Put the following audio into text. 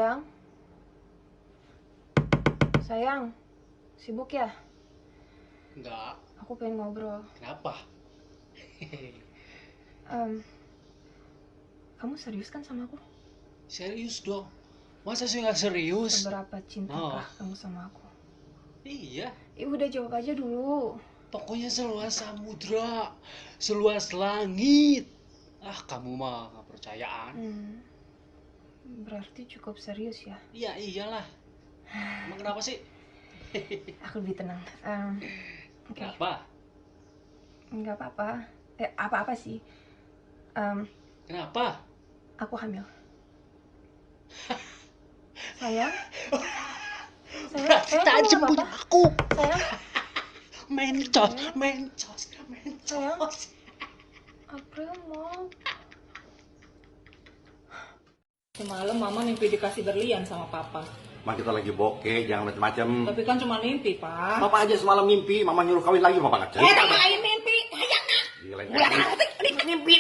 Sayang? Sayang, sibuk ya? Enggak. Aku pengen ngobrol. Kenapa? Kamu serius kan sama aku? Serius dong. Masa sih nggak serius? Seberapa cintakah kamu sama aku? Iya. Udah jawab aja dulu. Pokoknya seluas samudra, seluas langit. Kamu mah nggak percayaan. Berarti cukup serius ya? Iya, iyalah. Emang kenapa sih? Aku lebih tenang. Oke. Kenapa? Nggak apa-apa. Apa-apa sih. Kenapa? Aku hamil. Sayang? Berarti kamu tajam nggak punya apa-apa? aku. Sayang? Mencos. Sayang? April mau. Semalam mama mimpi dikasih berlian sama papa. Mak, kita lagi bokeh, jangan macam-macam. Tapi kan cuma mimpi, Pak. Papa aja semalam mimpi, mama nyuruh kawin lagi, papa nggak cerita. Tapi lain mimpi. Ayah, Gila, mimpi.